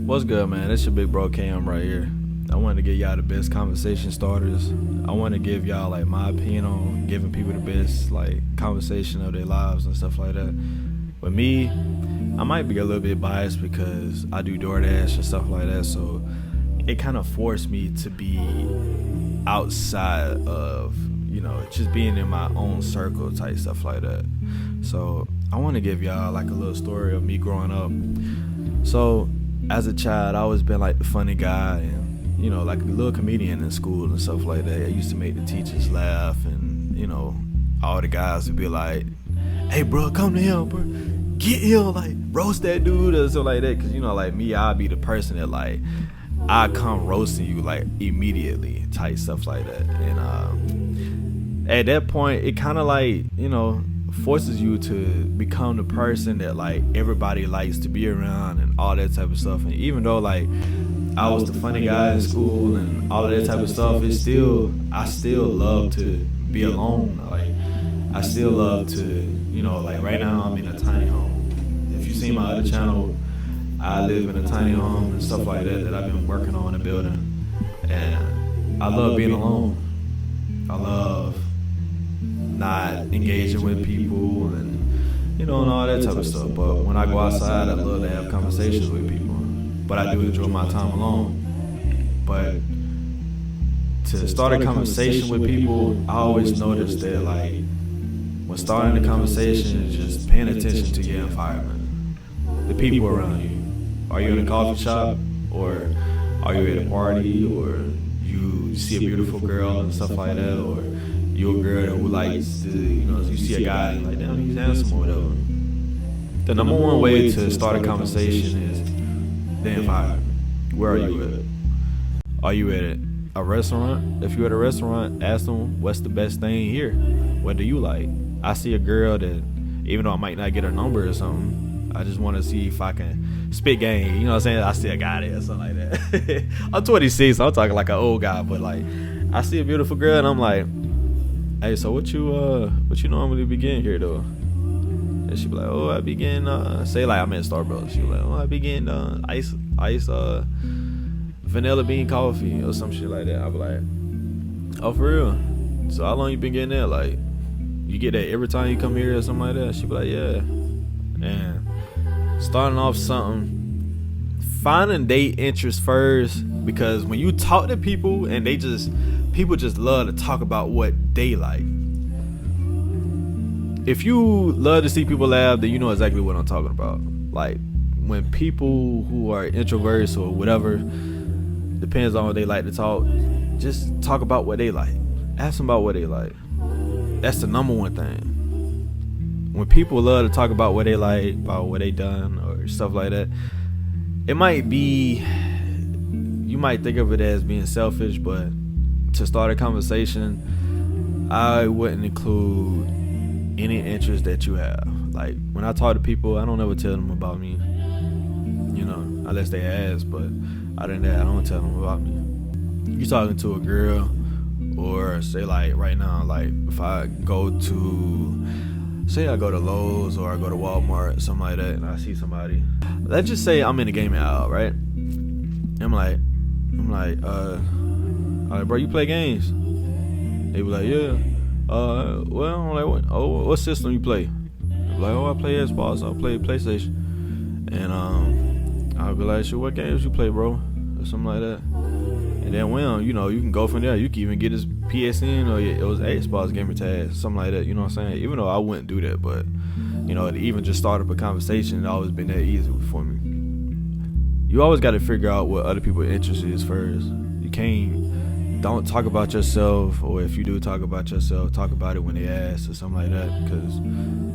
What's good, man? It's your Bigbro KM right here. I wanted to give y'all the best conversation starters. I want to give y'all like my opinion on giving people the best like conversation of their lives and stuff like that. But me, I might be a little bit biased because I do DoorDash and stuff like that, so it kind of forced me to be outside of, just being in my own circle type stuff like that. So I want to give y'all like a little story of me growing up. So as a child, I always been like the funny guy and, like a little comedian in school and stuff like that. I used to make the teachers laugh and, all the guys would be like, hey, bro, come to him, bro. Get him, like, roast that dude or something like that. Because, like me, I'll be the person that, like, I come roasting you, like, immediately type stuff like that. And at that point, it kind of, like, forces you to become the person that like everybody likes to be around and all that type of stuff. And even though like I was the funny guy in school and all of that type of stuff, I still love to be alone. Like I still love to, like right now I'm in a tiny home. If you see my other channel, I live in a tiny home and stuff like that I've been working on and building. And I love being alone. I love not engaging with people and and all that type of stuff. But when I go outside, I love to have conversations with people. But I do enjoy my time alone. But to start a conversation with people, I always notice that like when starting a conversation is just paying attention to your environment, the people around you. Are you in a coffee shop, or are you at a party, or you see a beautiful girl and stuff like that, or you're a girl who likes to, you see a guy and like, damn, he's handsome or whatever. The number one way to start a conversation is the environment. Where are you at? Are you at a restaurant? If you're at a restaurant, ask them, what's the best thing here? What do you like? I see a girl that, even though I might not get her number or something, I just want to see if I can spit game. You know what I'm saying? I see a guy there or something like that. I'm 26, so I'm talking like an old guy, but like, I see a beautiful girl and I'm like, hey, so what you normally be getting here though? And she be like, oh, I be getting say like I'm at Starbucks. She be like, oh, I be getting ice vanilla bean coffee or some shit like that. I be like, oh, for real? So how long you been getting that? Like, you get that every time you come here or something like that? She be like, yeah. And starting off something, finding their interest first, because when you talk to people and people just love to talk about what they like. If you love to see people laugh, then you know exactly what I'm talking about. Like when people who are introverts or whatever, depends on what they like to talk, just talk about what they like. Ask them about what they like. That's the number one thing. When people love to talk about what they like, about what they done or stuff like that, it might be, you might think of it as being selfish, but to start a conversation, I wouldn't include any interest that you have. Like when I talk to people, I don't ever tell them about me, unless they ask. But other than that, I don't tell them about me. You talking to a girl, or say like right now, like if I go to, say I go to Lowe's or I go to Walmart or something like that, and I see somebody. Let's just say I'm in the gaming aisle, right? I'm like, all right, bro, you play games? They be like, yeah. Well, I'm like, what system you play? They be like, oh, I play Xbox, I play PlayStation. And I'll be like, sure, what games you play, bro? Or something like that. And then when, you can go from there. You can even get his PSN or it was Xbox gamer tag, something like that, you know what I'm saying? Even though I wouldn't do that, but, to even just start up a conversation, it always been that easy for me. You always got to figure out what other people's interest is first. You don't talk about yourself, or if you do talk about yourself, talk about it when they ask or something like that. Because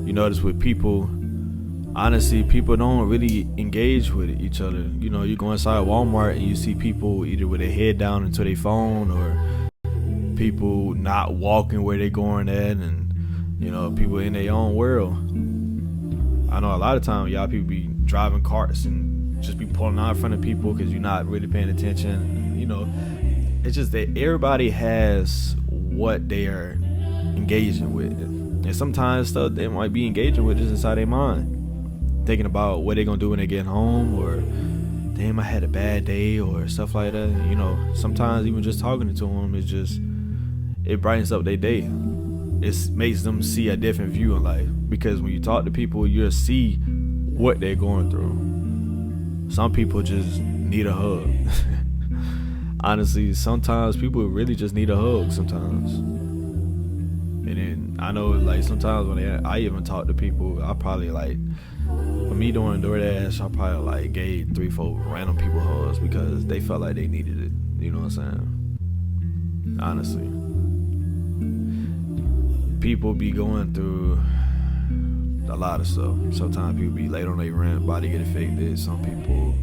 you notice with people, honestly, people don't really engage with each other. You go inside Walmart and you see people either with their head down into their phone, or people not walking where they're going at, and people in their own world. I know a lot of times y'all people be driving carts and just be pulling out in front of people because you're not really paying attention. It's just that everybody has what they are engaging with, and sometimes stuff they might be engaging with just inside their mind, thinking about what they're gonna do when they get home, or damn, I had a bad day or stuff like that. You know, sometimes even just talking to them, it brightens up their day. It makes them see a different view in life, because when you talk to people, you'll see what they're going through. Some people just need a hug. Honestly, sometimes people really just need a hug sometimes. And then I know, like, sometimes when I even talk to people, I probably, like, for me doing DoorDash, I probably like gave 3-4 random people hugs because they felt like they needed it. You know what I'm saying? Honestly, people be going through a lot of stuff. Sometimes people be late on their rent, body get affected. Some people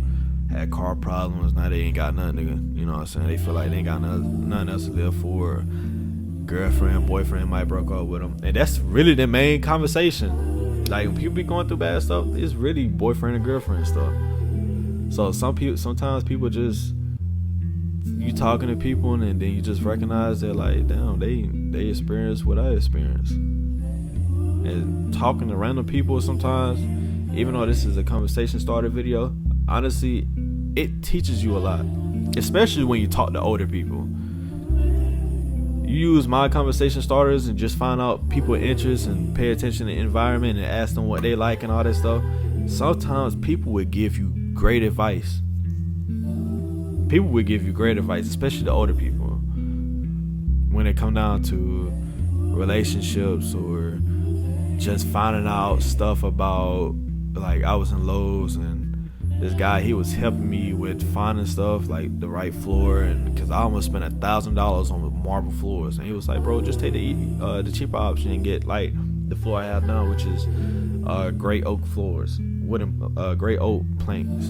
had car problems, now they ain't got nothing, nigga. You know what I'm saying? They feel like they ain't got nothing else to live for. Girlfriend, boyfriend might broke up with them, and that's really the main conversation. Like, when people be going through bad stuff, it's really boyfriend and girlfriend stuff. So sometimes people just, you talking to people and then you just recognize that, like, damn, they experience what I experienced. And talking to random people sometimes, even though this is a conversation starter video, honestly, it teaches you a lot, especially when you talk to older people. You use my conversation starters and just find out people's interests and pay attention to the environment and ask them what they like and all that stuff. Sometimes people would give you great advice. People would give you great advice, especially the older people, when it come down to relationships or just finding out stuff about, like, I was in Lowe's and this guy, he was helping me with finding stuff like the right floor, and because I almost spent $1,000 on marble floors, and he was like, bro, just take the cheaper option and get like the floor I have now, which is gray oak floors, wooden gray oak planks.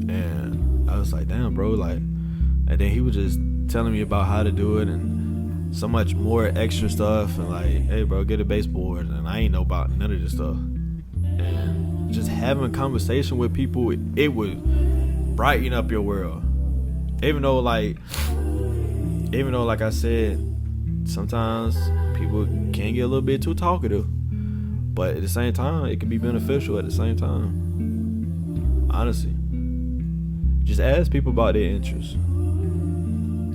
And I was like, damn, bro, like, and then he was just telling me about how to do it and so much more extra stuff, and like, hey, bro, get a baseboard, and I ain't know about none of this stuff. And just having a conversation with people, it would brighten up your world. Even though like I said, sometimes people can get a little bit too talkative, but at the same time, it can be beneficial at the same time. Honestly, just ask people about their interests.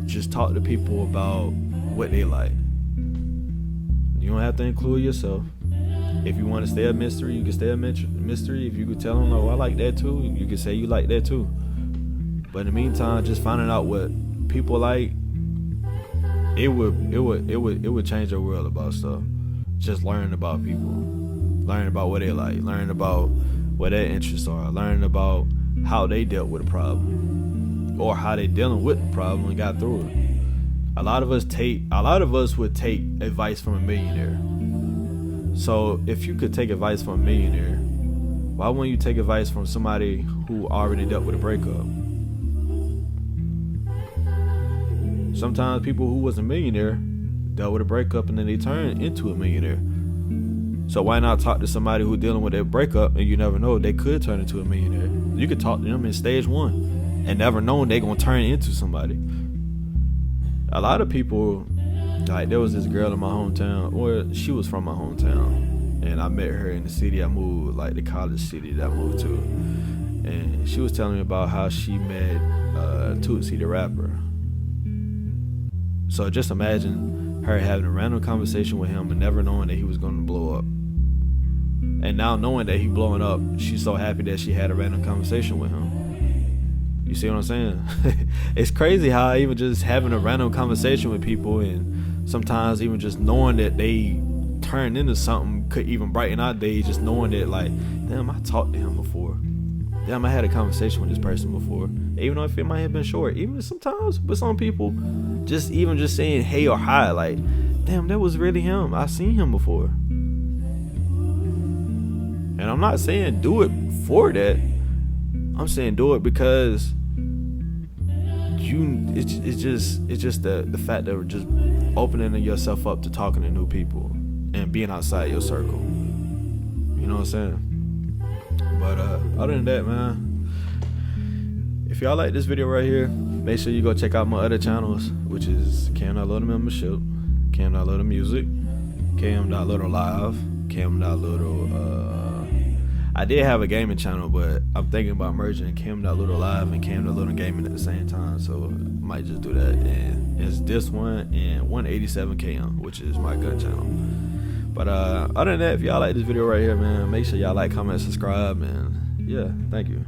Just talk to people about what they like. You don't have to include yourself. If you want to stay a mystery, you can stay a mystery. If you could tell them, oh, I like that too, you can say you like that too. But in the meantime, just finding out what people like, it would change your world about stuff. Just learning about people, learning about what they like, learning about what their interests are, learning about how they dealt with a problem or how they dealing with the problem and got through it. A lot of us would take advice from a millionaire. So if you could take advice from a millionaire, why wouldn't you take advice from somebody who already dealt with a breakup? Sometimes people who was a millionaire dealt with a breakup and then they turned into a millionaire. So why not talk to somebody who's dealing with a breakup, and you never know, they could turn into a millionaire. You could talk to them in stage 1 and never know they're going to turn into somebody. A lot of people, like, there was this girl in my hometown, or she was from my hometown, and I met her in the city I moved, like the college city that I moved to, and she was telling me about how she met Tootsie the rapper. So just imagine her having a random conversation with him and never knowing that he was going to blow up. And now knowing that he blowing up, she's so happy that she had a random conversation with him. You see what I'm saying? It's crazy how even just having a random conversation with people, and sometimes even just knowing that they turn into something, could even brighten our day. Just knowing that, like, damn, I talked to him before. Damn, I had a conversation with this person before. Even though it might have been short. Even sometimes with some people, just saying hey or hi, like, damn, that was really him. I seen him before. And I'm not saying do it for that. I'm saying do it because it's just the fact that we're just opening yourself up to talking to new people and being outside your circle. You know what I'm saying? But other than that, man, if y'all like this video right here, make sure you go check out my other channels, which is KM.Little Membership, KM.Little Music, KM.Little Live, KM.Little I did have a gaming channel, but I'm thinking about merging KM.Little Live and KM.Little Gaming at the same time, so I might just do that. And it's this one and 187 KM, which is my gun channel. But other than that, if y'all like this video right here, man, make sure y'all like, comment, subscribe, and yeah, thank you.